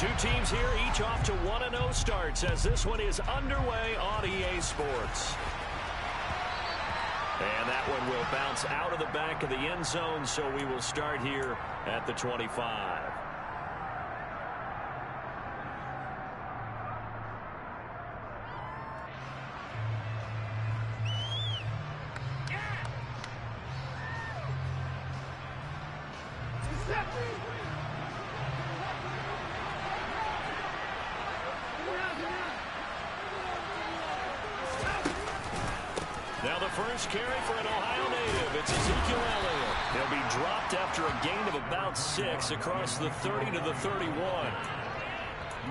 Two teams here, each off to 1-0 starts as this one is underway on EA Sports. And that one will bounce out of the back of the end zone, so we will start here at the 25. Now the first carry for an Ohio native. It's Ezekiel Elliott. He'll be dropped after a gain of about 6 across the 30 to the 31.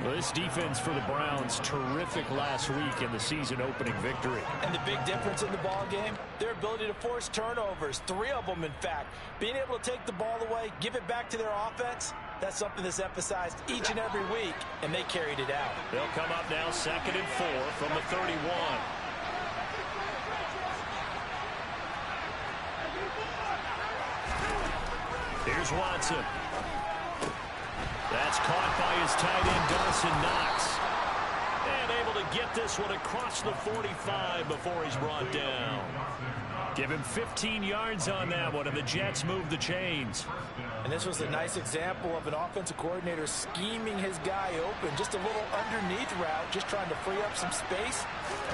Well, this defense for the Browns, terrific last week in the season-opening victory. And the big difference in the ball game, their ability to force turnovers, 3 of them, in fact. Being able to take the ball away, give it back to their offense, that's something that's emphasized each and every week, and they carried it out. They'll come up now 2nd and 4 from the 31. Here's Watson. That's caught by his tight end, Dawson Knox. And able to get this one across the 45 before he's brought down. Give him 15 yards on that one, and the Jets move the chains. And this was a nice example of an offensive coordinator scheming his guy open. Just a little underneath route, just trying to free up some space,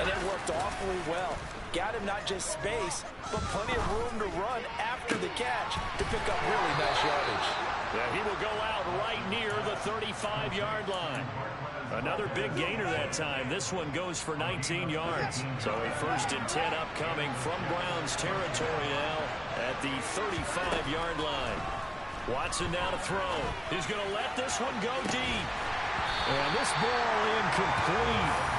and it worked awfully well. Got him not just space, but plenty of room to run after the catch to pick up really nice yardage. Yeah, he will go out right near the 35-yard line. Another big gainer that time. This one goes for 19 yards. So a 1st and 10 upcoming from Browns territory now at the 35-yard line. Watson now to throw. He's going to let this one go deep. And this ball incomplete.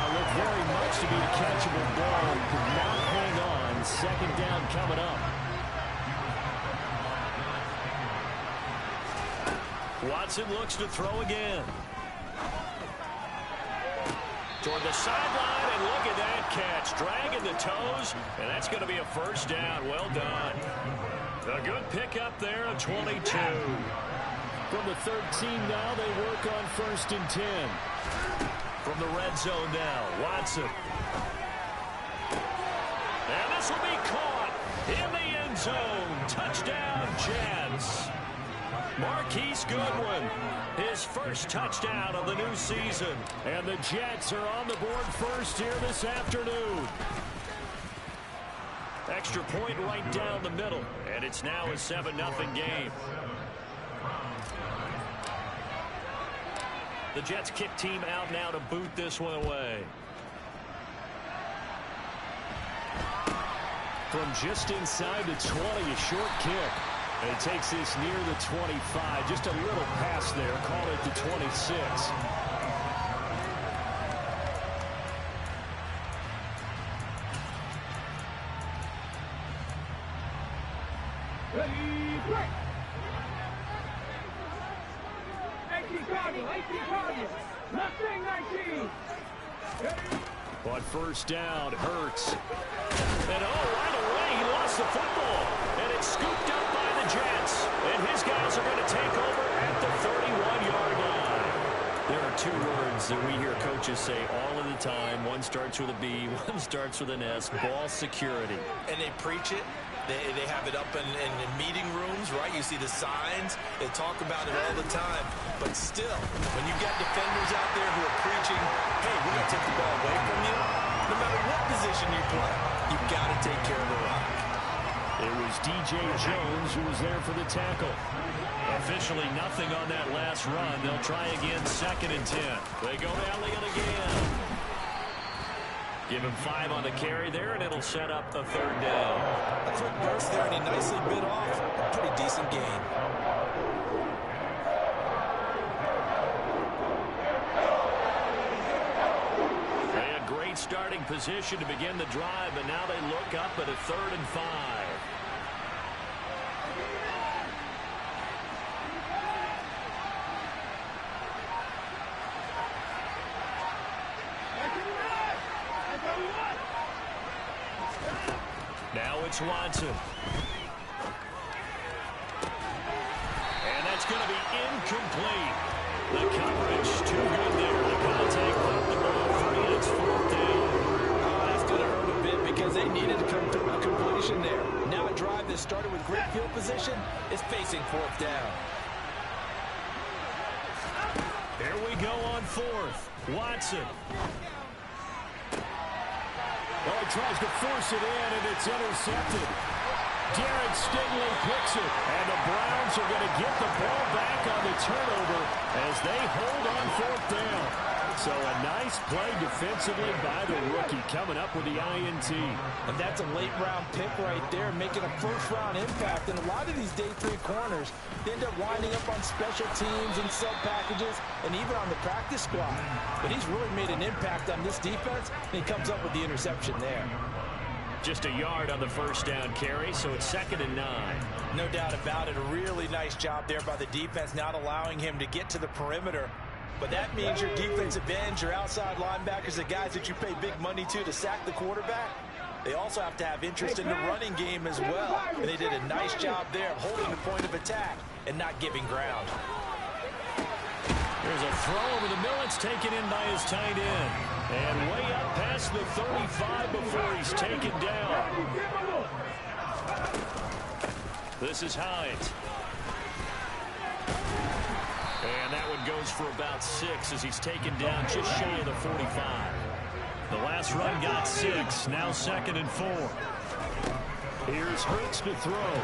Looked very much to be a catchable ball. Could not hang on. 2nd down coming up. Watson looks to throw again. Toward the sideline, and look at that catch. Dragging the toes, and that's going to be a 1st down. Well done. A good pickup there of 22. From the 13 now, they work on 1st and 10. From the red zone now, Watson. And this will be caught in the end zone. Touchdown, Jets. Marquise Goodwin, his 1st touchdown of the new season. And the Jets are on the board first here this afternoon. Extra point right down the middle, and it's now a 7-0 game. The Jets kick team out now to boot this one away. From just inside the 20, a short kick. And it takes this near the 25. Just a little pass there. Call it the 26. Ready, break. 18 Cardinals, 18 Cardinals. Nothing 19. On 1st down, Hurts. And right away, he lost the football. And it's scooped up by the Jets. And his guys are going to take over at the 31-yard line. There are 2 words that we hear coaches say all of the time. One starts with a B, one starts with an S. Ball security. And they preach it. They have it up in meeting rooms, right? You see the signs. They talk about it all the time. But still, when you got defenders out there who are preaching, hey, we're going to take the ball away from you, no matter what position you play, you've got to take care of the rock. It was D.J. Jones who was there for the tackle. Officially nothing on that last run. They'll try again, 2nd and 10. They go to Elliott again. Give him 5 on the carry there, and it'll set up the 3rd down. A quick burst there, and he nicely bit off a pretty decent gain. They had great starting position to begin the drive, but now they look up at a 3rd and 5. Now it's Watson. And that's going to be incomplete. The coverage too good there. The contact put the ball free, and it's 4th down. Oh, that's going to hurt a bit because they needed to come through a completion there. Now a drive that started with great field position is facing 4th down. Here we go on 4th. Watson. Oh, he tries to force it in, and it's intercepted. Jared Stingley picks it, and the Browns are going to get the ball back on the turnover as they hold on 4th down. So a nice play defensively by the rookie coming up with the INT. And that's a late-round pick right there, making a first-round impact. And a lot of these day 3 corners, they end up winding up on special teams and sub packages and even on the practice squad. But he's really made an impact on this defense, and he comes up with the interception there. Just a yard on the first down carry, so it's 2nd and 9. No doubt about it. A really nice job there by the defense, not allowing him to get to the perimeter. But that means your defensive ends, your outside linebackers, the guys that you pay big money to sack the quarterback, they also have to have interest in the running game as well. And they did a nice job there of holding the point of attack and not giving ground. There's a throw over the middle. It's taken in by his tight end. And way up past the 35 before he's taken down. This is Hines. And that one goes for about 6 as he's taken down just shy of the 45. The last run got 6. Now 2nd and 4. Here's Hurts to throw.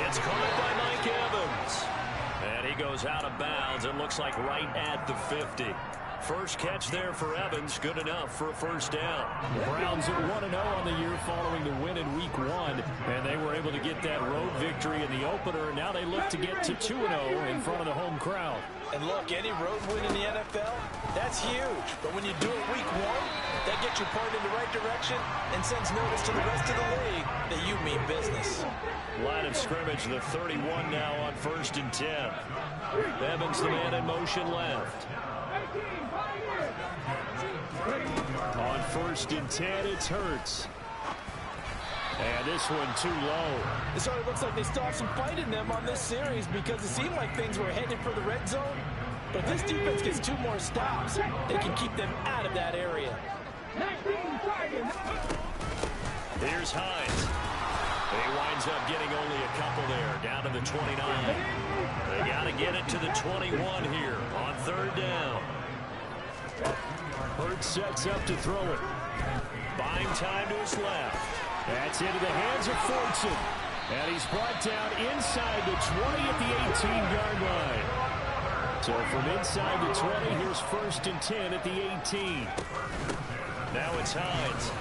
It's caught by Mike Evans. And he goes out of bounds. It looks like right at the 50. First catch there for Evans. Good enough for a first down. The Browns are 1-0 on the year following the win in Week 1. And they were able to get that road victory in the opener. Now they look to get to 2-0 in front of the home crowd. And look, any road win in the NFL, that's huge. But when you do it Week 1, that gets you pointed in the right direction and sends notice to the rest of the league that you mean business. Line of scrimmage, the 31 now on 1st and 10. Evans, the man in motion left. On 1st and 10, it's Hurts. And this one too low. It sort of looks like they still have some fight in them on this series because it seemed like things were headed for the red zone. But if this defense gets 2 more stops, they can keep them out of that area. Here's Hines. He winds up getting only a couple there, down to the 29. They got to get it to the 21 here on 3rd down. Hurts sets up to throw it. Buying time to his left. That's into the hands of Fortson. And he's brought down inside the 20 at the 18-yard line. So from inside the 20, here's 1st and 10 at the 18. Now it's Hines.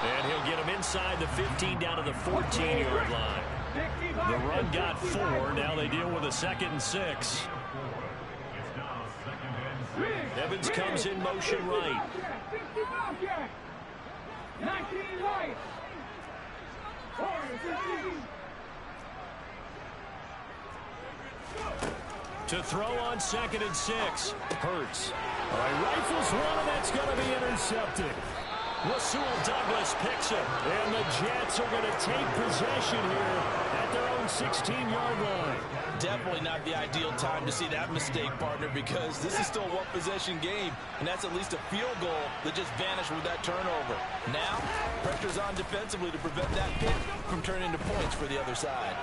And he'll get him inside the 15 down to the 14-yard line. The run got 4. Now they deal with a 2nd and 6. Evans comes in motion right. 19 right. To throw on 2nd and 6. Hurts. All right, rifles one, and that's going to be intercepted. Rasul Douglas picks it. And the Jets are going to take possession here at their own 16-yard line. Definitely not the ideal time to see that mistake, partner, because this is still a one-possession game, and that's at least a field goal that just vanished with that turnover. Now, pressure's on defensively to prevent that pick from turning into points for the other side.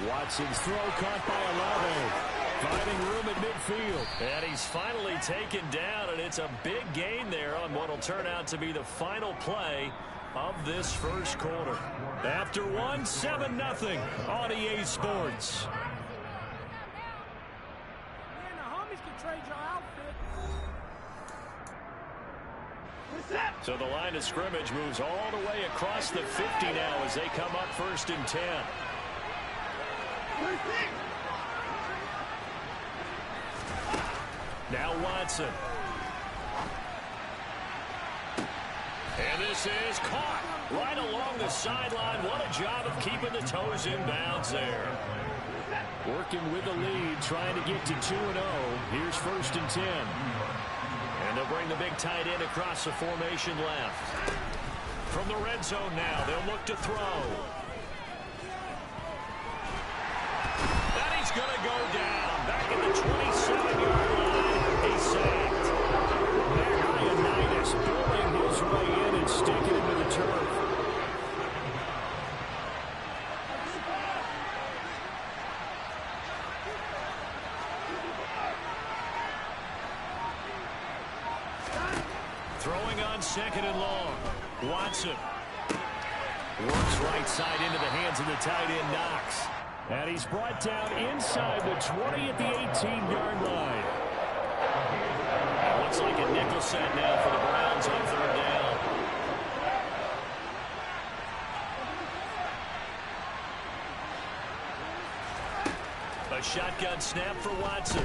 Watson's throw caught by Olave. Finding room at midfield. And he's finally taken down, and it's a big gain there on what will turn out to be the final play of this first quarter. After 1, 7-0 on EA Sports. So the line of scrimmage moves all the way across the 50 now as they come up 1st and 10. Now Watson. And this is caught right along the sideline. What a job of keeping the toes in bounds there. Working with the lead, trying to get to 2-0. Here's 1st and 10. And they'll bring the big tight end across the formation left. From the red zone now, they'll look to throw. And he's going to go down. Back in the sacked. Ioannidis building his way in and sticking into the turf. Throwing on second and long. Watson works right side into the hands of the tight end, Knox. And he's brought down inside the 20 at the 18-yard line. It looks like a nickel set now for the Browns on third down. A shotgun snap for Watson.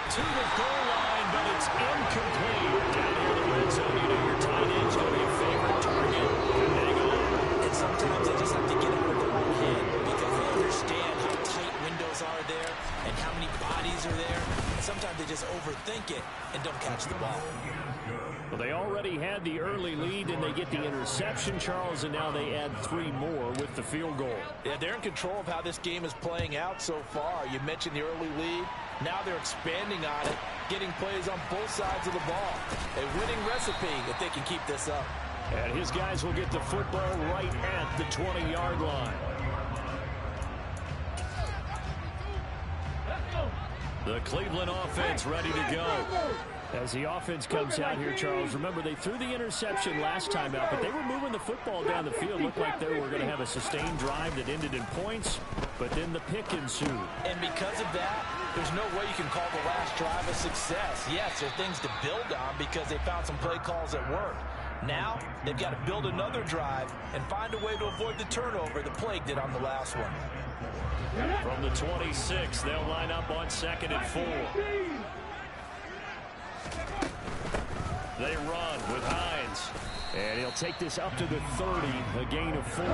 To the goal line, but it's incomplete. Down here in the red zone, you know your tight end's going to be a favorite target. Hang on. And sometimes they just have to get out of their own head because they understand how tight windows are there and how many bodies are there. And sometimes they just overthink it and don't catch the ball. Well, they already had the early lead, and they get the interception, Charles, and now they add 3 more with the field goal. Yeah, they're in control of how this game is playing out so far. You mentioned the early lead. Now they're expanding on it, getting plays on both sides of the ball. A winning recipe if they can keep this up. And his guys will get the football right at the 20-yard line. The Cleveland offense ready to go. As the offense comes out here, Charles, remember they threw the interception last time out, but they were moving the football down the field. Looked like they were going to have a sustained drive that ended in points, but then the pick ensued. And because of that, there's no way you can call the last drive a success. Yes, there are things to build on because they found some play calls that work. Now, they've got to build another drive and find a way to avoid the turnover that plagued it on the last one. From the 26, they'll line up on 2nd and 4. They run with Hines. And he'll take this up to the 30, a gain of 4.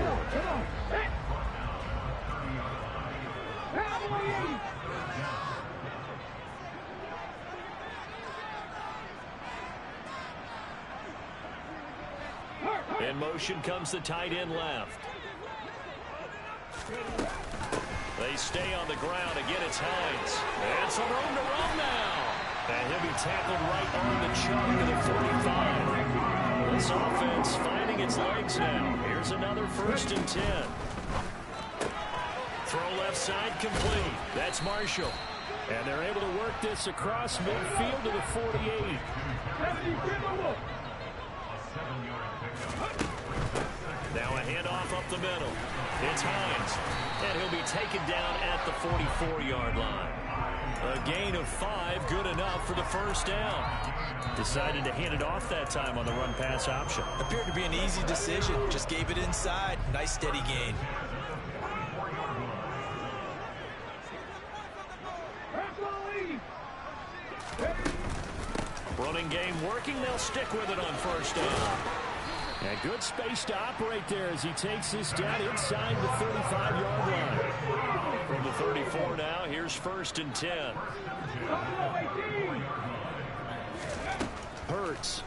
In motion comes the tight end left. They stay on the ground. Again, it's Hines. And some room to run now. And he'll be tackled right on the chunk of the 45. This offense finding its legs now. Here's another 1st and 10. Throw left side complete. That's Marshall. And they're able to work this across midfield to the 48. Now a handoff up the middle. It's Hines. And he'll be taken down at the 44-yard line. A gain of 5, good enough for the 1st down. Decided to hand it off that time on the run-pass option. Appeared to be an easy decision. Just gave it inside. Nice steady gain. Running game working. They'll stick with it on 1st down. And good space to operate there as he takes this down inside the 35-yard line. From the 34 now, here's 1st and 10. Hurts.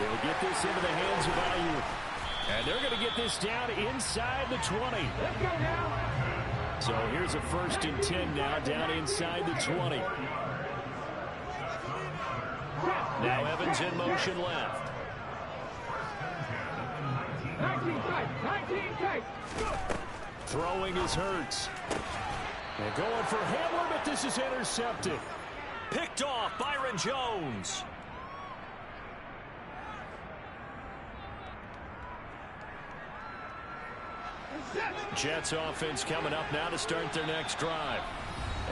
They'll get this into the hands of Ayuk. And they're going to get this down inside the 20. Let's go now. So here's a 1st and 10 now, down inside the 20. Now Evans in motion left. 19 tight. 19 tight. Throwing is Hurts. And going for Hamler, but this is intercepted. Picked off Byron Jones. Jets offense coming up now to start their next drive.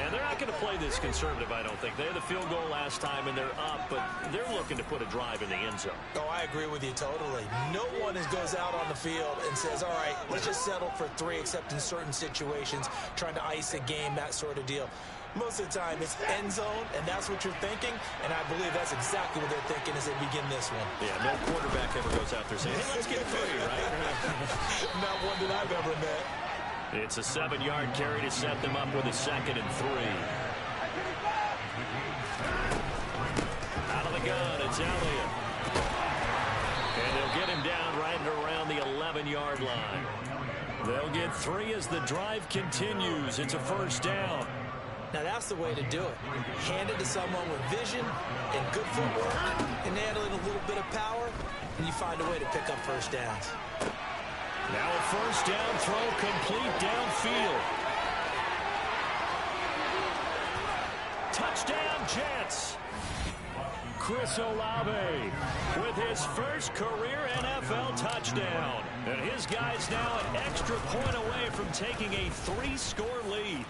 And they're not going to play this conservative, I don't think. They had the field goal last time, and they're up, but they're looking to put a drive in the end zone. Oh, I agree with you totally. No one goes out on the field and says, all right, let's just settle for 3, except in certain situations, trying to ice a game, that sort of deal. Most of the time, it's end zone, and that's what you're thinking, and I believe that's exactly what they're thinking as they begin this one. Yeah, no quarterback ever goes out there saying, hey, let's get 3, right? Not one that I've ever met. It's a 7-yard carry to set them up with a 2nd and 3. Out of the gun, it's Elliott. And they'll get him down right around the 11-yard line. They'll get 3 as the drive continues. It's a first down. Now that's the way to do it. Hand it to someone with vision and good footwork and handling a little bit of power, and you find a way to pick up first downs. Now a first down throw complete downfield. Touchdown Jets. Chris Olave With his first career NFL touchdown. And his guys now an extra point away from taking a 3-score lead.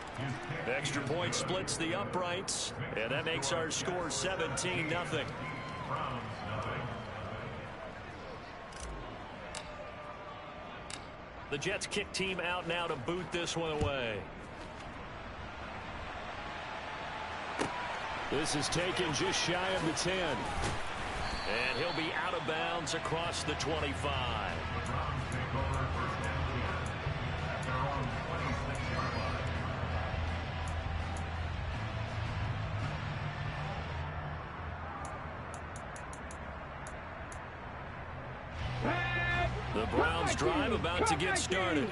Extra point splits the uprights, and that makes our score 17-0. The Jets kick team out now to boot this one away. This is taken just shy of the 10. And he'll be out of bounds across the 25. The Browns drive about to get started.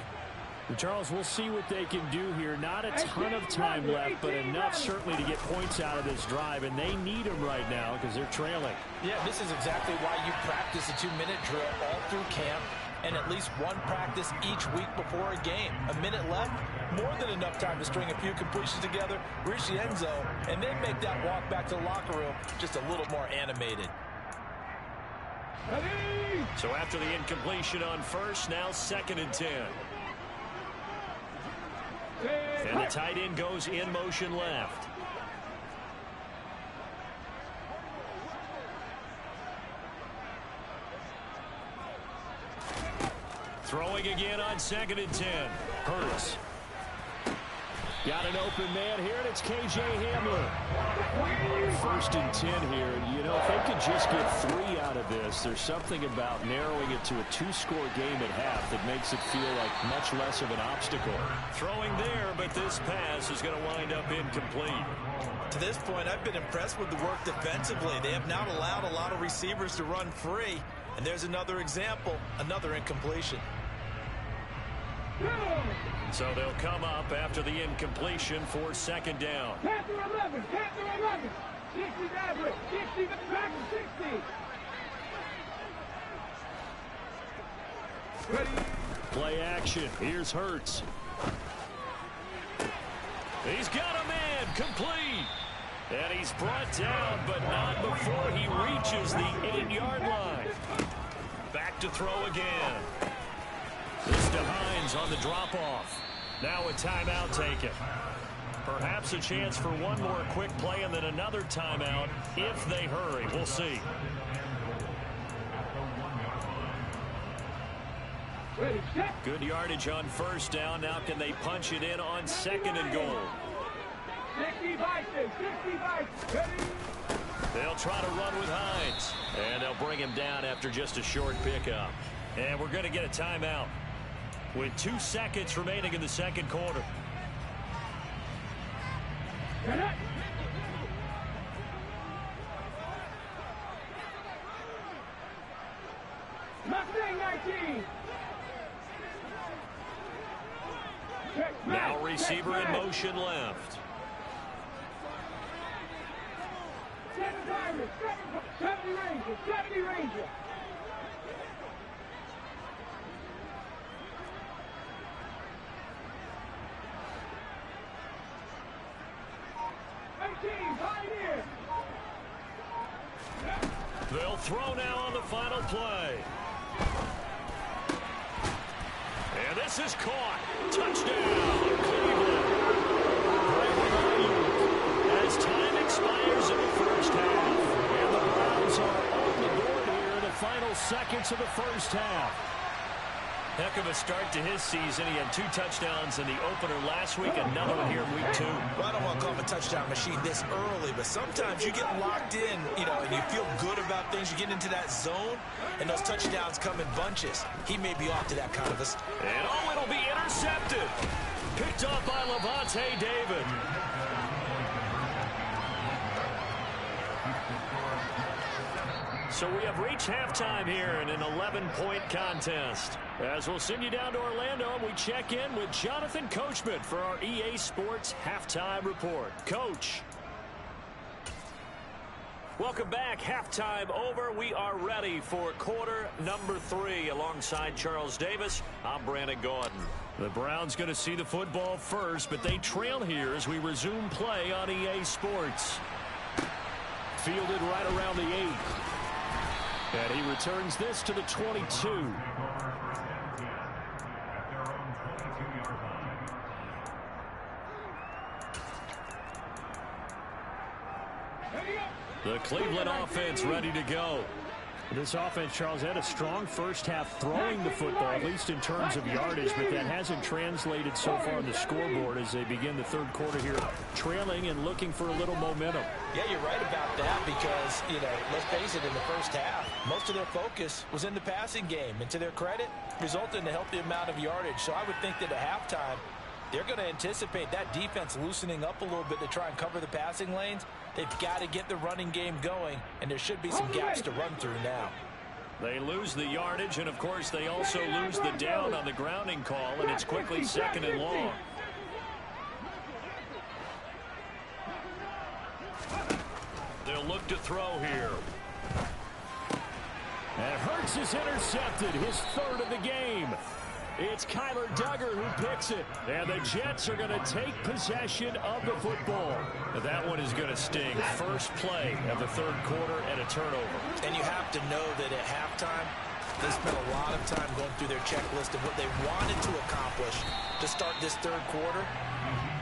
Charles, we'll see what they can do here. Not a ton of time left, but enough certainly to get points out of this drive, and they need them right now because they're trailing. Yeah, this is exactly why you practice a 2-minute drill all through camp and at least one practice each week before a game. A minute left, more than enough time to string a few completions together, reach the end zone, and then make that walk back to the locker room just a little more animated. So after the incompletion on first, now 2nd and 10. And the tight end goes in motion left. Throwing again on 2nd and 10. Hurts. Got an open man here, and it's K.J. Hamler. 1st and 10 here. You know, if they could just get 3 out of this, there's something about narrowing it to a 2-score game at half that makes it feel like much less of an obstacle. Throwing there, but this pass is going to wind up incomplete. To this point, I've been impressed with the work defensively. They have not allowed a lot of receivers to run free. And there's another example, another incompletion. So they'll come up after the incompletion for 2nd down. Panther 11, Panther 11. 60 average, 60 back to 60. Ready. Play action. Here's Hurts. He's got a man complete. And he's brought down, but not before he reaches the 8-yard line. Back to throw again. This to Hines on the drop-off. Now a timeout taken. Perhaps a chance for one more quick play and then another timeout if they hurry. We'll see. Good yardage on first down. Now can they punch it in on 2nd and goal? 60 Vikings, 60 Vikings. They'll try to run with Hines. And they'll bring him down after just a short pickup. And we're going to get a timeout with 2 seconds remaining in the 2nd quarter. Mustang 19. Now receiver in motion left. 70 Ranger, 70 Ranger. They'll throw now on the final play. And this is caught. Touchdown, Cleveland. As time expires in the first half. And the Browns are on the board here in the final seconds of the first half. Heck of a start to his season. He had 2 touchdowns in the opener last week, another one here in week 2. Well, I don't want to call him a touchdown machine this early, but sometimes you get locked in, you know, and you feel good about things. You get into that zone, and those touchdowns come in bunches. He may be off to that kind of a... And oh, it'll be intercepted. Picked off by Lavonte David. So we have reached halftime here in an 11-point contest. As we'll send you down to Orlando, we check in with Jonathan Coachman for our EA Sports Halftime Report. Coach. Welcome back. Halftime over. We are ready for quarter number 3. Alongside Charles Davis, I'm Brandon Gaudin. The Browns going to see the football first, but they trail here as we resume play on EA Sports. Fielded right around the 8. And he returns this to the 22. The Cleveland offense ready to go. This offense, Charles, had a strong first half throwing the football, at least in terms of yardage, but that hasn't translated so far on the scoreboard as they begin the third quarter here, trailing and looking for a little momentum. Yeah, you're right about that because, let's face it, in the first half, most of their focus was in the passing game. And to their credit, resulted in a healthy amount of yardage. So I would think that at halftime, they're going to anticipate that defense loosening up a little bit to try and cover the passing lanes. They've got to get the running game going, and there should be some gaps to run through now. They lose the yardage, and, of course, they also lose the down on the grounding call, and it's quickly 2nd and long. They'll look to throw here. And Hurts is intercepted, his 3rd of the game. It's Kyler Duggar who picks it. And the Jets are going to take possession of the football. That one is going to sting. First play of the third quarter and a turnover. And you have to know that at halftime, they spent a lot of time going through their checklist of what they wanted to accomplish to start this third quarter.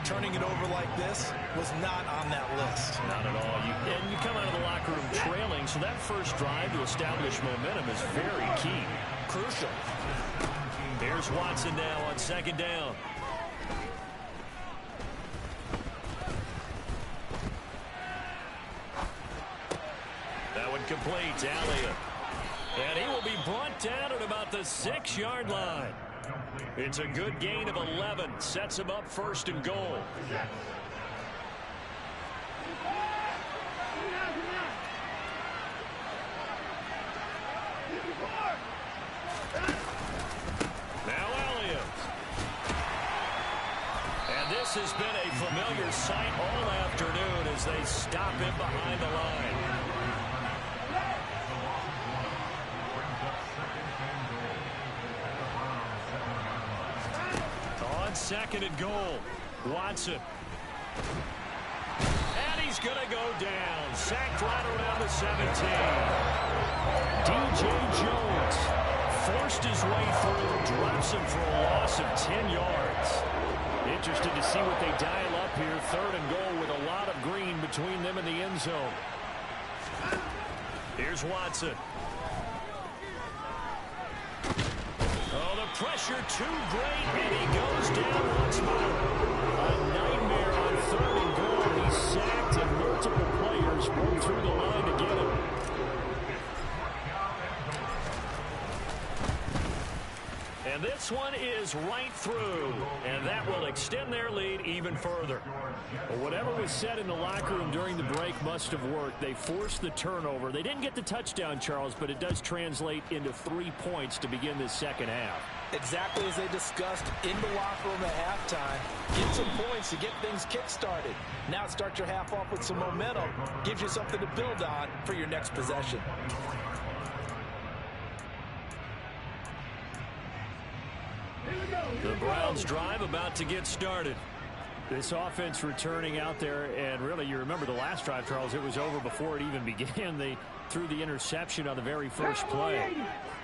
Turning it over like this was not on that list. Not at all. And you come out of the locker room trailing, so that first drive to establish momentum is very key. Crucial. Here's Watson now on 2nd down. That one complete. Elliott. And he will be brought down at about the 6-yard line. It's a good gain of 11. Sets him up 1st and goal. This has been a familiar sight all afternoon as they stop him behind the line. On 2nd and goal, Watson. And he's going to go down. Sacked right around the 17. DJ Jones forced his way through, drops him for a loss of 10 yards. Interested to see what they dial up here. 3rd and goal with a lot of green between them and the end zone. Here's Watson. Oh, the pressure too great, and he goes down once more. A nightmare on 3rd and goal. He's sacked, and multiple players broke through the line to get him. And this one is right through, and that will extend their lead even further. Well, whatever was said in the locker room during the break must have worked. They forced the turnover. They didn't get the touchdown, Charles, but it does translate into 3 points to begin this second half. Exactly as they discussed in the locker room at halftime. Get some points to get things kick-started. Now start your half off with some momentum. Gives you something to build on for your next possession. The Browns drive about to get started. This offense returning out there, and really, you remember the last drive, Charles, it was over before it even began. They threw the interception on the very first play.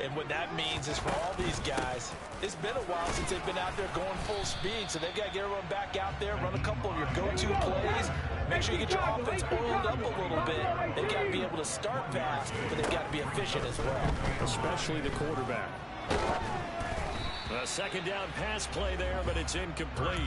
And what that means is for all these guys, it's been a while since they've been out there going full speed, so they've got to get everyone back out there, run a couple of your go-to plays, make sure you get your offense oiled up a little bit. They've got to be able to start fast, but they've got to be efficient as well. Especially the quarterback. A 2nd down pass play there, but it's incomplete.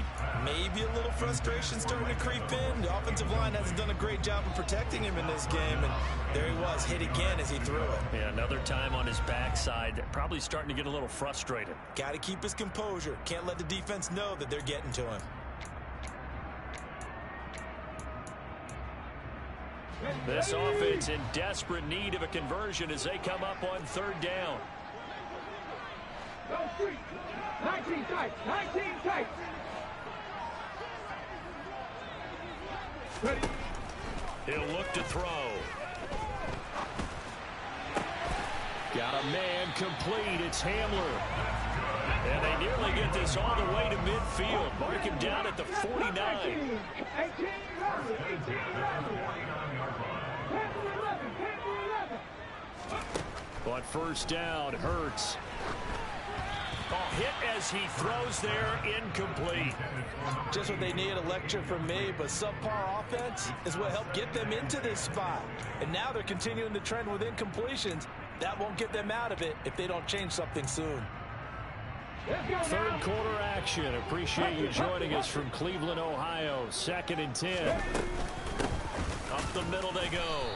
Maybe a little frustration starting to creep in. The offensive line hasn't done a great job of protecting him in this game, and there he was, hit again as he threw it. Yeah, another time on his backside, probably starting to get a little frustrated. Got to keep his composure. Can't let the defense know that they're getting to him. This offense in desperate need of a conversion as they come up on third down. Go street. 19 tight. 19 tight. Ready. He'll look to throw. Got a man complete. It's Hamler. And they nearly get this all the way to midfield. Mark him down at the 49. 18 11. 18 11. 10 to 11. 10 to 11. But first down, Hurts. A hit as he throws there, incomplete. Just what they need, a lecture from me, but subpar offense is what helped get them into this spot. And now they're continuing the trend with incompletions. That won't get them out of it if they don't change something soon. Third quarter action. Appreciate you joining us from Cleveland, Ohio. 2nd and 10. Up the middle they go.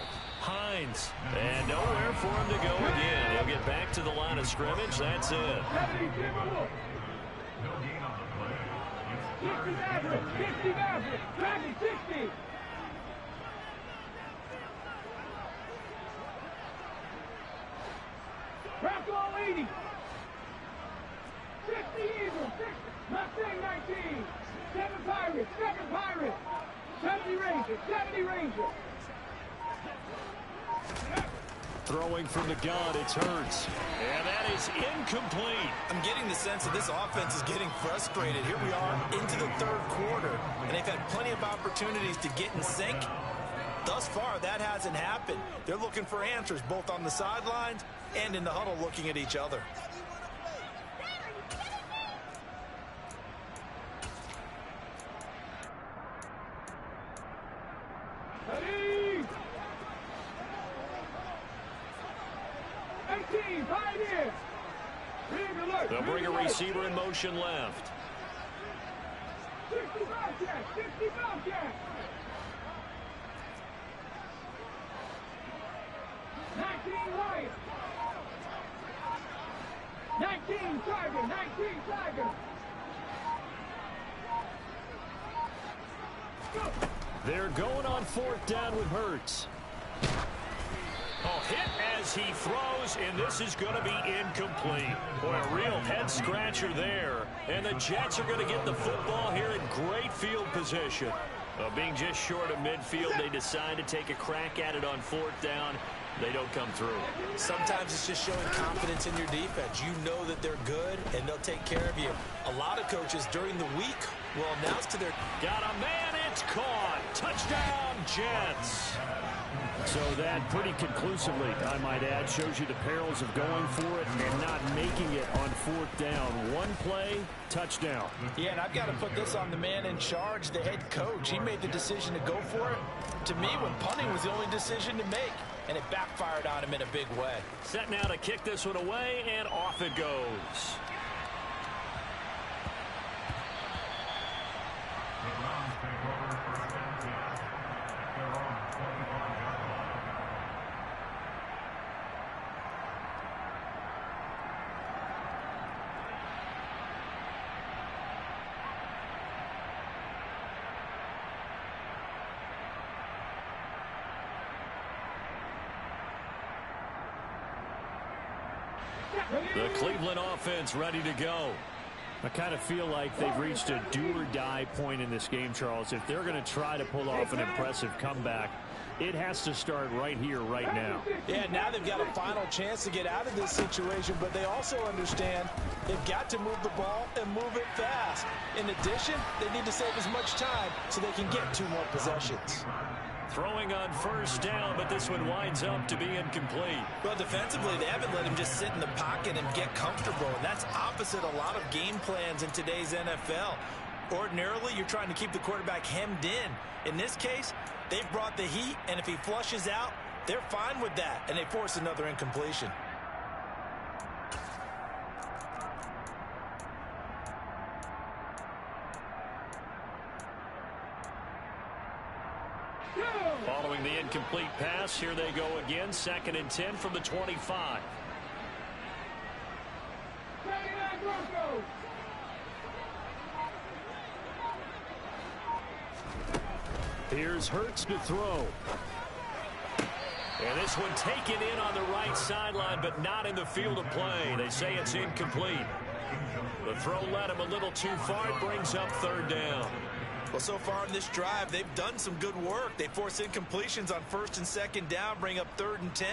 Hines. And nowhere for him to go again. He'll get back to the line of scrimmage. That's it. 60 average. 60 average. 60. Bronco 80. 60 Eagles. 60. Mustang 19. 7 Pirates. 7 Pirates. 70 Rangers. 70 Rangers. Throwing from the gun, it's Hurts. And that is incomplete. I'm getting the sense that this offense is getting frustrated. Here we are into the third quarter, and they've had plenty of opportunities to get in sync. Thus far, that hasn't happened. They're looking for answers both on the sidelines and in the huddle looking at each other. Ready. 18, Pioneer. Big alert. They'll bring a receiver in motion left. 60 Bobcat. 60 Bobcat. 19 Lions. 19 Tiger. 19 Tiger. Go. They're going on 4th down with Hurts. Oh, hit as he throws, and this is going to be incomplete. Boy, a real head-scratcher there. And the Jets are going to get the football here in great field position. Being just short of midfield, they decide to take a crack at it on 4th down. They don't come through. Sometimes it's just showing confidence in your defense. You know that they're good, and they'll take care of you. A lot of coaches during the week will announce to their... Got a man, it's caught. Touchdown, Jets. So that pretty conclusively, I might add, shows you the perils of going for it and not making it on 4th down. One play, touchdown. Yeah, and I've got to put this on the man in charge, the head coach. He made the decision to go for it. To me, when punting was the only decision to make, and it backfired on him in a big way. Set now to kick this one away, and off it goes. The Cleveland offense ready to go. I kind of feel like they've reached a do-or-die point in this game, Charles. If they're going to try to pull off an impressive comeback, it has to start right here, right now. Yeah, now they've got a final chance to get out of this situation, but they also understand they've got to move the ball and move it fast. In addition, they need to save as much time so they can get 2 more possessions. Throwing on 1st down, but this one winds up to be incomplete. Well, defensively, they haven't let him just sit in the pocket and get comfortable, and that's opposite a lot of game plans in today's NFL. Ordinarily, you're trying to keep the quarterback hemmed in. In this case, they've brought the heat, and if he flushes out, they're fine with that, and they force another incompletion. Following the incomplete pass, here they go again. 2nd and 10 from the 25. Here's Hurts to throw. And this one taken in on the right sideline, but not in the field of play. They say it's incomplete. The throw led him a little too far. It brings up third down. Well, so far in this drive, they've done some good work. They force incompletions on first and second down, bring up 3rd and 10.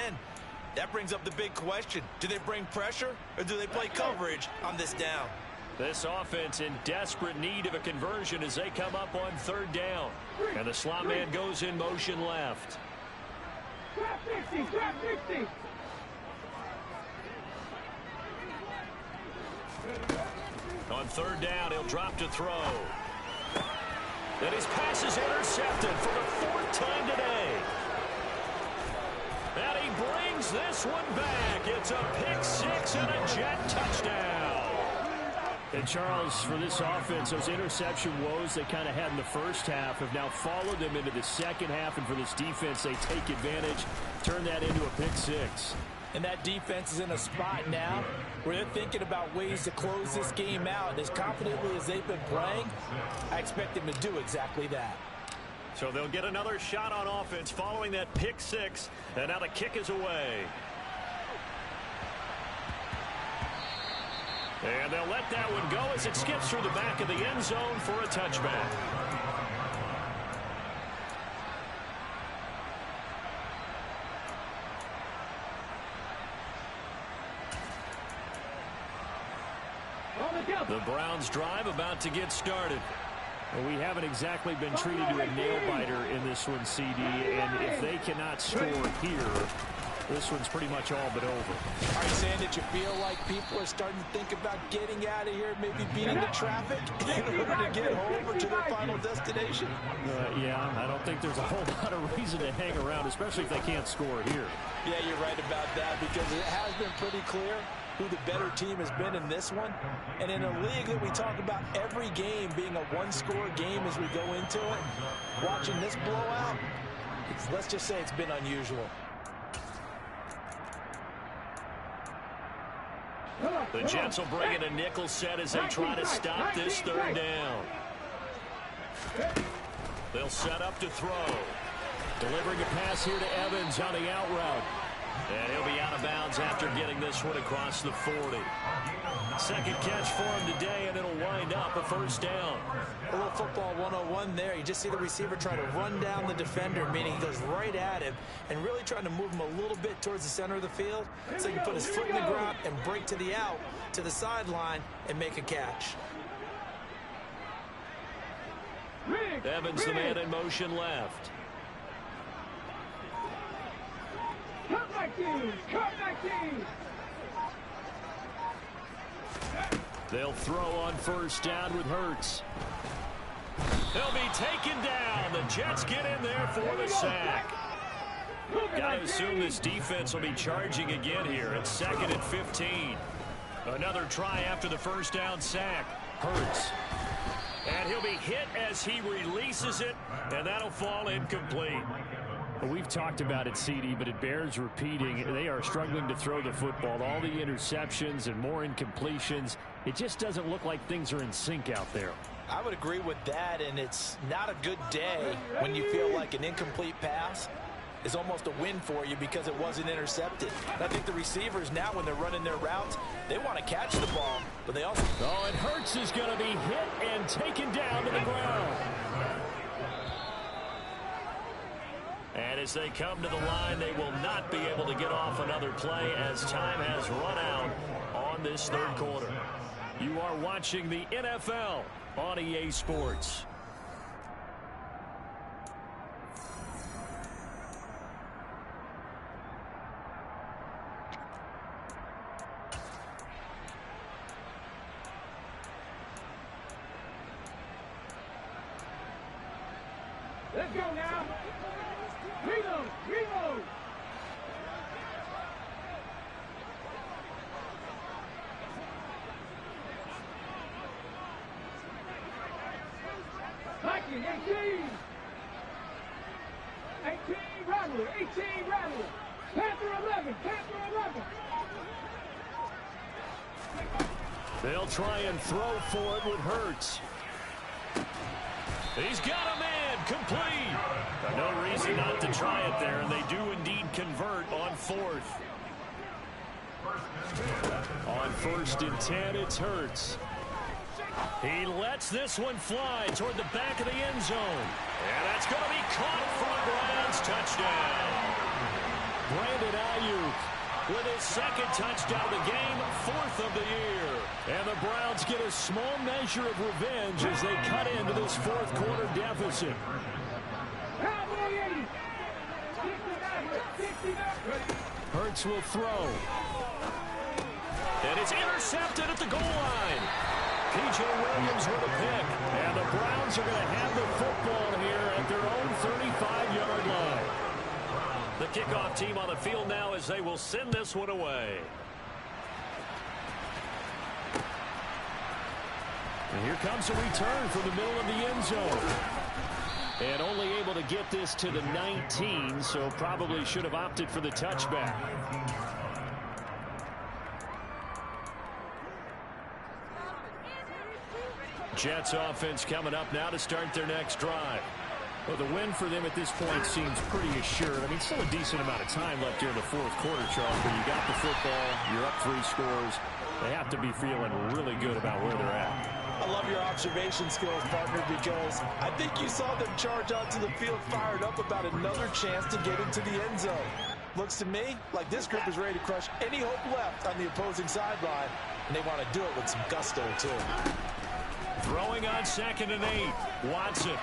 That brings up the big question. Do they bring pressure or do they play coverage on this down? This offense in desperate need of a conversion as they come up on 3rd down. And the slot man goes in motion left. Trap 60, trap 60. On 3rd down, he'll drop to throw. And his pass is intercepted for the 4th time today. And he brings this one back. It's a pick 6 and a Jet touchdown. And Charles, for this offense, those interception woes they kind of had in the first half have now followed them into the second half. And for this defense, they take advantage, turn that into a pick 6. And that defense is in a spot now where they're thinking about ways to close this game out. And as confidently as they've been playing, I expect them to do exactly that. So they'll get another shot on offense following that pick 6. And now the kick is away. And they'll let that one go as it skips through the back of the end zone for a touchback. The Browns drive about to get started. Well, we haven't exactly been treated to a nail-biter in this one, CD, and if they cannot score here, this one's pretty much all but over. Are you saying that you feel like people are starting to think about getting out of here, maybe beating the traffic in order to get over to their final destination? Yeah, I don't think there's a whole lot of reason to hang around, especially if they can't score here. Yeah, you're right about that because it has been pretty clear who the better team has been in this one. And in a league that we talk about every game being a one-score game as we go into it, watching this blowout, let's just say it's been unusual. The Jets will bring in a nickel set as they try to stop this 3rd down. They'll set up to throw. Delivering a pass here to Evans on the out route. And he'll be out of bounds after getting this one across the 40. Second catch for him today, and it'll wind up a 1st down. A little football 101 there. You just see the receiver try to run down the defender, meaning he goes right at him and really trying to move him a little bit towards the center of the field so he can put his foot in the ground and break to the out, to the sideline, and make a catch. Evans, the man in motion left. Cut back team! Cut back team! They'll throw on 1st down with Hurts. He'll be taken down. The Jets get in there for the sack. Got to assume this defense will be charging again here. It's 2nd and 15. Another try after the 1st down sack. Hurts. And he'll be hit as he releases it, and that'll fall incomplete. Well, we've talked about it, CD, but it bears repeating. They are struggling to throw the football. All the interceptions and more incompletions. It just doesn't look like things are in sync out there. I would agree with that, and it's not a good day when you feel like an incomplete pass is almost a win for you because it wasn't intercepted. And I think the receivers now, when they're running their routes, they want to catch the ball, but they also... Oh, and Hurts is going to be hit and taken down to the ground. And as they come to the line, they will not be able to get off another play as time has run out on this 3rd quarter. You are watching the NFL on EA Sports. Let's go now! Reload! Reload! Viking, 18! 18, Rattler! 18, Rattler! Panther 11! Panther 11! They'll try and throw for it with Hurts. He's got a man complete. No reason not to try it there, and they do indeed convert on fourth. On 1st and 10, it's Hurts. He lets this one fly toward the back of the end zone. And that's going to be caught for a Browns touchdown. Brandon Ayuk With his second touchdown of the game, 4th of the year. And the Browns get a small measure of revenge as they cut into this 4th quarter deficit. Hurts will throw. And it's intercepted at the goal line. P.J. Williams with a pick. And the Browns are going to have the football here at their own 35-yard line. The kickoff team on the field now as they will send this one away. And here comes a return from the middle of the end zone. And only able to get this to the 19, so probably should have opted for the touchback. Jets offense coming up now to start their next drive. Well, the win for them at this point seems pretty assured. I mean, still a decent amount of time left here in the 4th quarter, Charles, but you got the football, you're up 3 scores. They have to be feeling really good about where they're at. I love your observation skills, partner, because I think you saw them charge onto the field fired up about another chance to get into the end zone. Looks to me like this group is ready to crush any hope left on the opposing sideline, and they want to do it with some gusto, too. Throwing on 2nd and 8. Watson.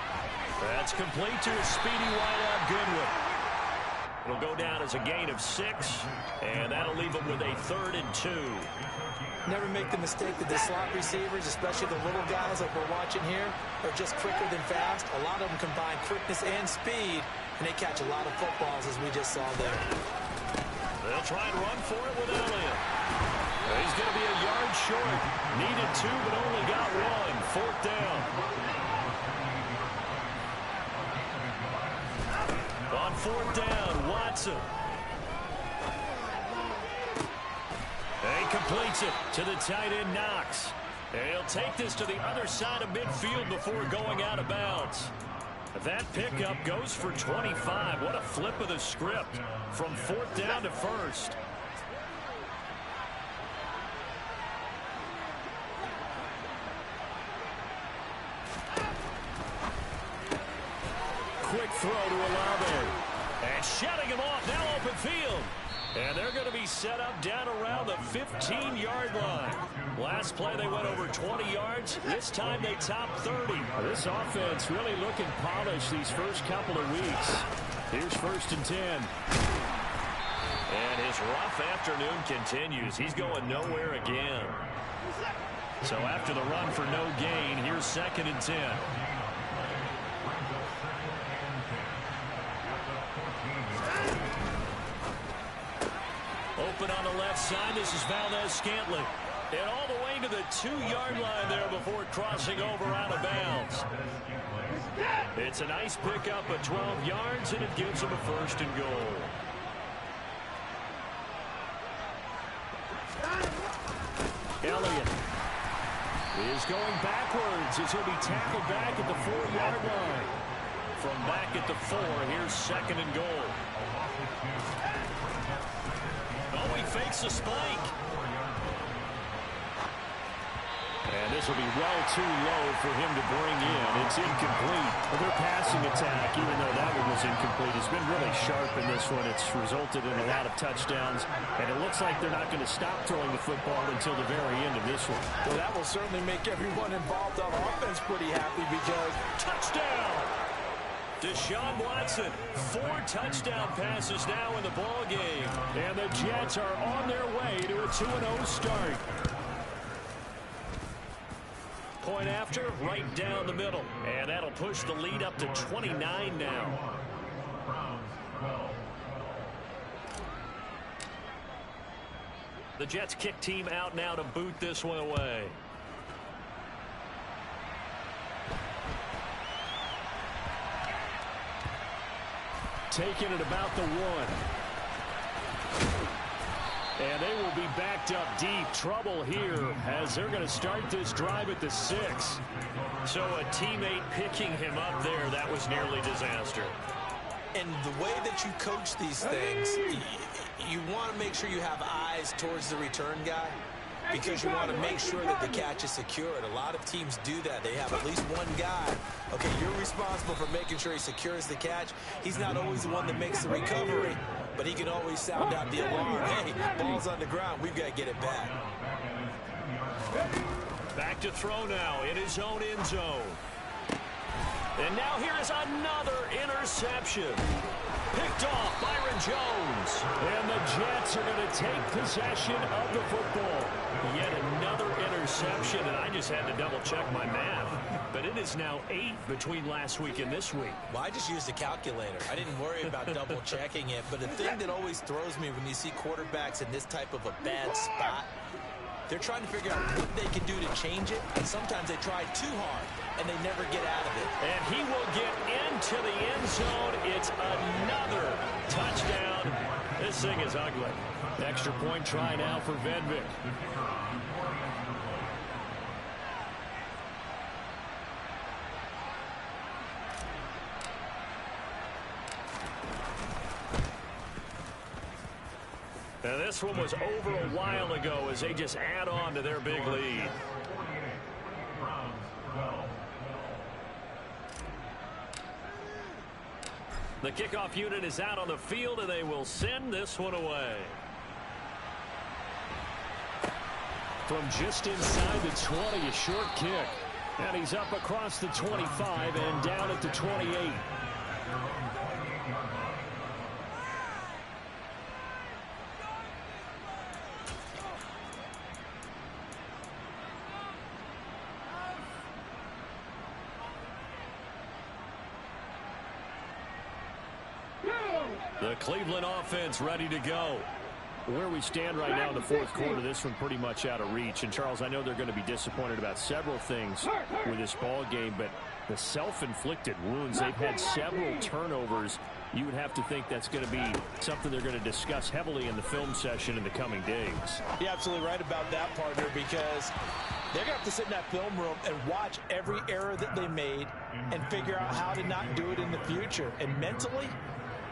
That's complete to a speedy wideout Goodwin. It'll go down as a gain of 6, and that'll leave them with a 3rd and 2. Never make the mistake that the slot receivers, especially the little guys like we're watching here, are just quicker than fast. A lot of them combine quickness and speed, and they catch a lot of footballs, as we just saw there. They'll try and run for it with Elliott. He's going to be a yard short. Needed 2, but only got 1. 4th down. On 4th down, Watson. He completes it to the tight end, Knox. And he'll take this to the other side of midfield before going out of bounds. That pickup goes for 25. What a flip of the script from 4th down to 1st. Quick throw to Olave. And shutting him off, now open field. And they're going to be set up down around the 15-yard line. Last play, they went over 20 yards. This time, they topped 30. This offense really looking polished these first couple of weeks. Here's 1st and 10. And his rough afternoon continues. He's going nowhere again. So after the run for no gain, here's 2nd and 10. Open on the left side, this is Valdez-Scantling. And all the way to the 2-yard line there before crossing over out of bounds. It's a nice pickup of 12 yards, and it gives them a 1st and goal. Elliott is going backwards as he'll be tackled back at the 4-yard line. From back at the 4, here's 2nd and goal. Oh, he fakes a spike. And this will be well too low for him to bring in. It's incomplete. Well, their passing attack, even though that one was incomplete, has been really sharp in this one. It's resulted in a lot of touchdowns, and it looks like they're not going to stop throwing the football until the very end of this one. Well, that will certainly make everyone involved on offense pretty happy because touchdown! Deshaun Watson, 4 touchdown passes now in the ball game. And the Jets are on their way to a 2-0 start. Point after, right down the middle. And that'll push the lead up to 29 now. The Jets kick team out now to boot this one away. Taking it about the 1. And they will be backed up deep. Trouble here as they're going to start this drive at the 6. So a teammate picking him up there, that was nearly disaster. And the way that you coach these things, you want to make sure you have eyes towards the return guy because you want to make sure that the catch is secured. A lot of teams do that. They have at least one guy. Okay, you're responsible for making sure he secures the catch. He's not always the one that makes the recovery, but he can always sound out the alarm. Hey, ball's on the ground. We've got to get it back. Back to throw now in his own end zone. And now here is another interception. Picked off Byron Jones. And the Jets are going to take possession of the football. Yet another interception, and I just had to double-check my math. But it is now 8 between last week and this week. Well, I just used a calculator. I didn't worry about double-checking it. But the thing that always throws me when you see quarterbacks in this type of a bad spot, they're trying to figure out what they can do to change it, and sometimes they try too hard, and they never get out of it. And he will get into the end zone. It's another touchdown. This thing is ugly. Extra point try now for Vedvik. And this one was over a while ago as they just add on to their big lead. The kickoff unit is out on the field, and they will send this one away. From just inside the 20, a short kick. And he's up across the 25 and down at the 28. The Cleveland offense ready to go. Where we stand right now in the fourth quarter, this one pretty much out of reach. And, Charles, I know they're going to be disappointed about several things with this ball game, but the self-inflicted wounds, they've had several turnovers. You would have to think that's going to be something they're going to discuss heavily in the film session in the coming days. You're absolutely right about that, partner, because they're going to have to sit in that film room and watch every error that they made and figure out how to not do it in the future. And mentally,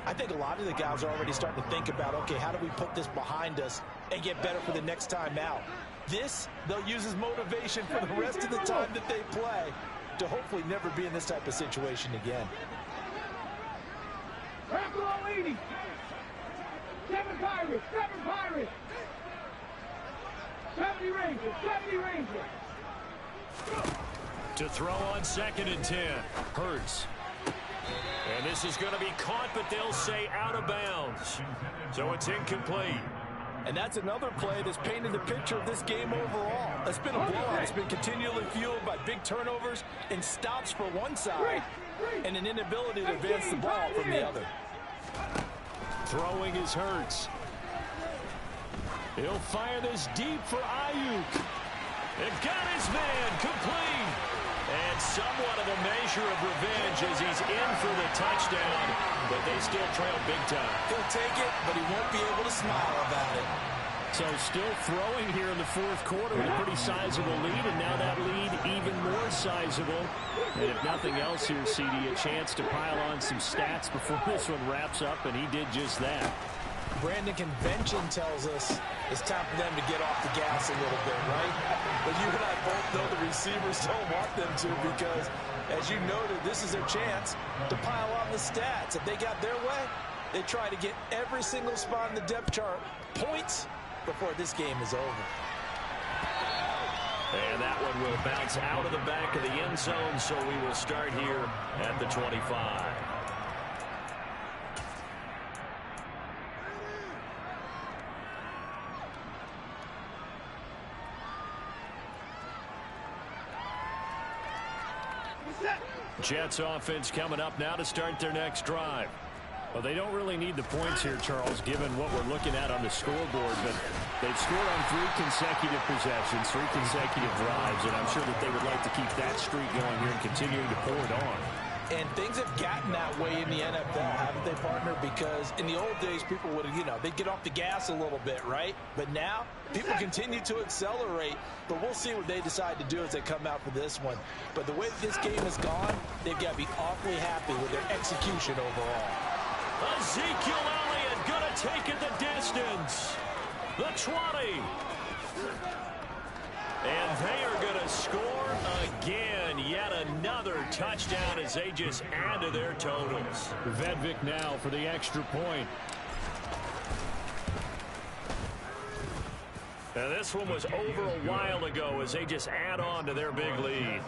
I think a lot of the guys are already starting to think about, okay, how do we put this behind us and get better for the next time out? This, they'll use as motivation for the rest of the time that they play to hopefully never be in this type of situation again. Rambo 80. 7 Pirates. 7 Pirates. 70 Rangers. 70 Rangers. To throw on 2nd and 10. Hurts. And this is going to be caught, but they'll say out of bounds. So it's incomplete. And that's another play that's painted the picture of this game overall. It's been a blowout. It's been continually fueled by big turnovers and stops for one side and an inability to advance the ball from the other. Throwing is Hurts. He'll fire this deep for Ayuk. It got his man complete. And somewhat of a measure of revenge as he's in for the touchdown, but they still trail big time. He'll take it, but he won't be able to smile about it. So still throwing here in the fourth quarter with a pretty sizable lead, and now that lead even more sizable. And if nothing else here, CD, a chance to pile on some stats before this one wraps up, and he did just that. Brandon, convention tells us it's time for them to get off the gas a little bit, right? But you and I both know the receivers don't want them to because, as you noted, this is their chance to pile on the stats. If they got their way, they try to get every single spot in the depth chart points before this game is over. And that one will bounce out of the back of the end zone, so we will start here at the 25. Jets offense coming up now to start their next drive. Well, they don't really need the points here, Charles, given what we're looking at on the scoreboard, but they've scored on 3 consecutive possessions, 3 consecutive drives, and I'm sure that they would like to keep that streak going here and continuing to pour it on. And things have gotten that way in the NFL, haven't they, partner? Because in the old days, people would, they'd get off the gas a little bit, right? But now, people continue to accelerate. But we'll see what they decide to do as they come out for this one. But the way that this game has gone, they've got to be awfully happy with their execution overall. Ezekiel Elliott going to take it the distance. The 20. And they are going to score again. Yet another touchdown as they just add to their totals. Vedvik now for the extra point. And this one was over a while ago as they just add on to their big lead.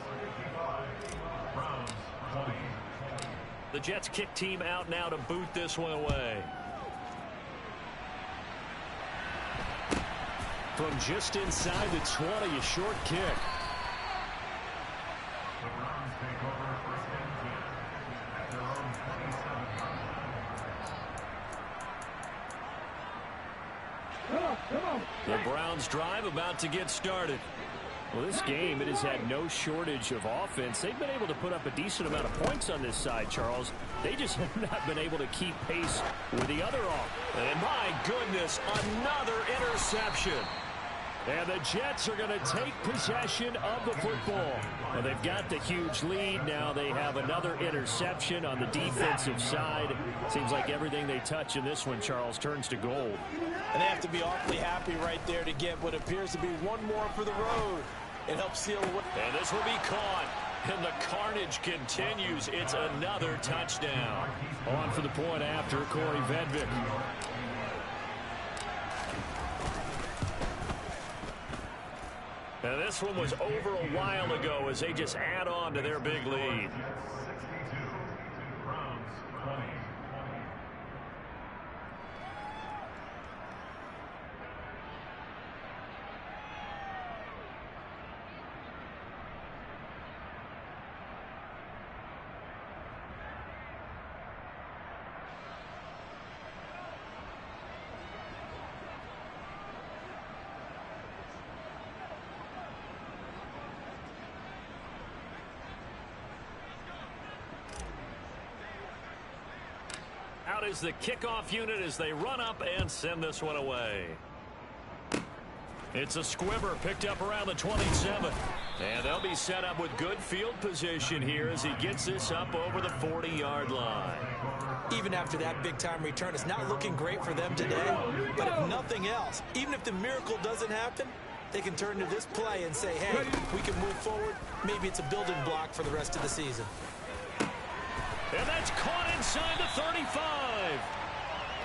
The Jets kick team out now to boot this one away. From just inside the 20, a short kick. The Browns drive about to get started. Well, this game, it has had no shortage of offense. They've been able to put up a decent amount of points on this side, Charles. They just have not been able to keep pace with the other offense. And my goodness, another interception. And the Jets are going to take possession of the football. Well, they've got the huge lead. Now they have another interception on the defensive side. Seems like everything they touch in this one, Charles, turns to gold. And they have to be awfully happy right there to get what appears to be one more for the road. It helps seal away. And this will be caught. And the carnage continues. It's another touchdown. On for the point after Corey Vedvik. And this one was over a while ago as they just add on to their big lead. Out is the kickoff unit as they run up and send this one away. It's a squibber picked up around the 27. And they'll be set up with good field position here as he gets this up over the 40-yard line. Even after that big-time return, it's not looking great for them today. But if nothing else, even if the miracle doesn't happen, they can turn to this play and say, hey, we can move forward. Maybe it's a building block for the rest of the season. And that's caught inside the 35.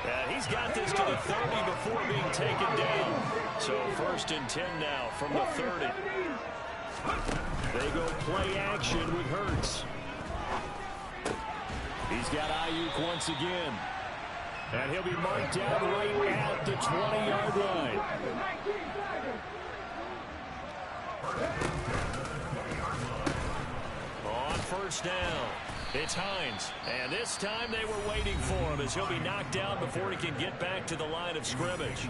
And he's got this to the 30 before being taken down. So 1st and 10 now from the 30. They go play action with Hurts. He's got Ayuk once again. And he'll be marked down right at the 20-yard line. On 1st down. It's Hines, and this time they were waiting for him as he'll be knocked down before he can get back to the line of scrimmage.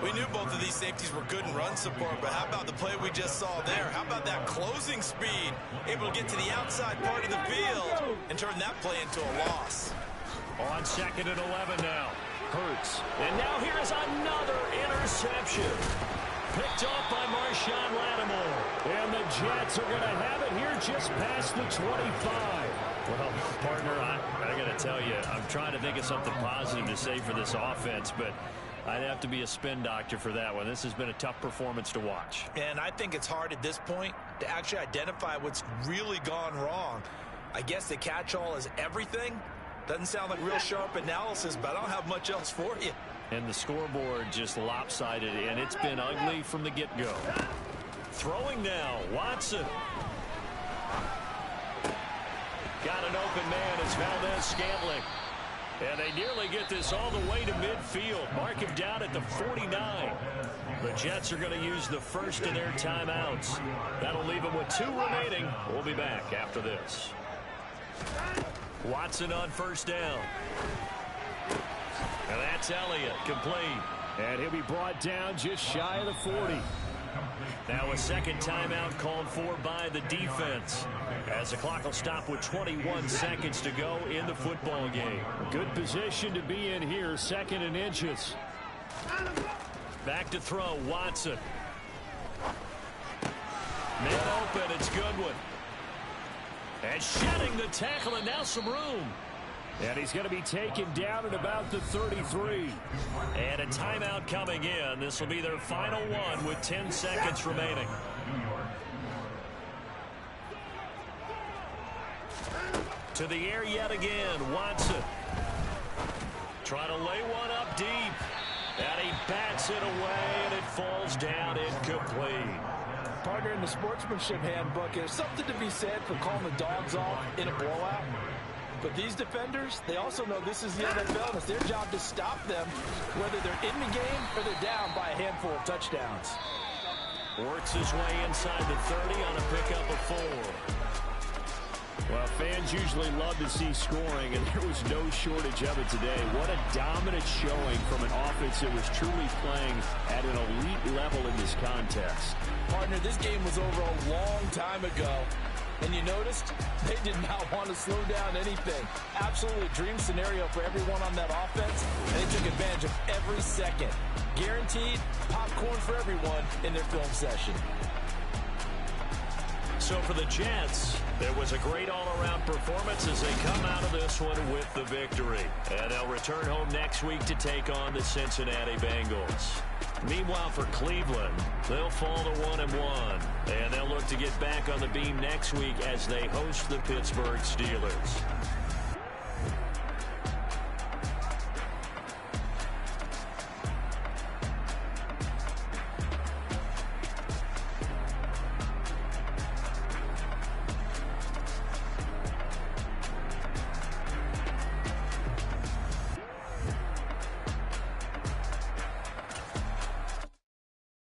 We knew both of these safeties were good in run support, but how about the play we just saw there? How about that closing speed? Able to get to the outside part of the field and turn that play into a loss. On 2nd and 11 now. Hurts. And now here is another interception. Picked off by Marshawn Lattimore. And the Jets are going to have it here just past the 25. Well, partner, I got to tell you, I'm trying to think of something positive to say for this offense, but I'd have to be a spin doctor for that one. This has been a tough performance to watch. And I think it's hard at this point to actually identify what's really gone wrong. I guess the catch-all is everything. Doesn't sound like real sharp analysis, but I don't have much else for you. And the scoreboard just lopsided, and it's been ugly from the get-go. Throwing now, Watson. Got an open man as Valdez-Scantling. And they nearly get this all the way to midfield. Mark him down at the 49. The Jets are going to use the first of their timeouts. That'll leave them with 2 remaining. We'll be back after this. Watson on 1st down. And that's Elliott, complete. And he'll be brought down just shy of the 40. Now a 2nd timeout called for by the defense, as the clock will stop with 21 seconds to go in the football game. Good position to be in here, 2nd and inches. Back to throw, Watson. Man open, it's Goodwin. And shedding the tackle, and now some room. And he's going to be taken down at about the 33. And a timeout coming in. This will be their final one with 10 seconds remaining. To the air yet again, Watson. Trying to lay one up deep. And he bats it away, and it falls down incomplete. Partner, in the sportsmanship handbook, there's something to be said for calling the dogs off in a blowout. But these defenders, they also know this is the NFL, and it's their job to stop them, whether they're in the game or they're down by a handful of touchdowns. Works his way inside the 30 on a pickup of 4. Well, fans usually love to see scoring, and there was no shortage of it today. What a dominant showing from an offense that was truly playing at an elite level in this contest. Partner, this game was over a long time ago. And you noticed they did not want to slow down anything. Absolutely dream scenario for everyone on that offense, and they took advantage of every second. Guaranteed popcorn for everyone in their film session. So for the Jets, there was a great all-around performance as they come out of this one with the victory. And they'll return home next week to take on the Cincinnati Bengals. Meanwhile, for Cleveland, they'll fall to 1-1. And they'll look to get back on the beam next week as they host the Pittsburgh Steelers.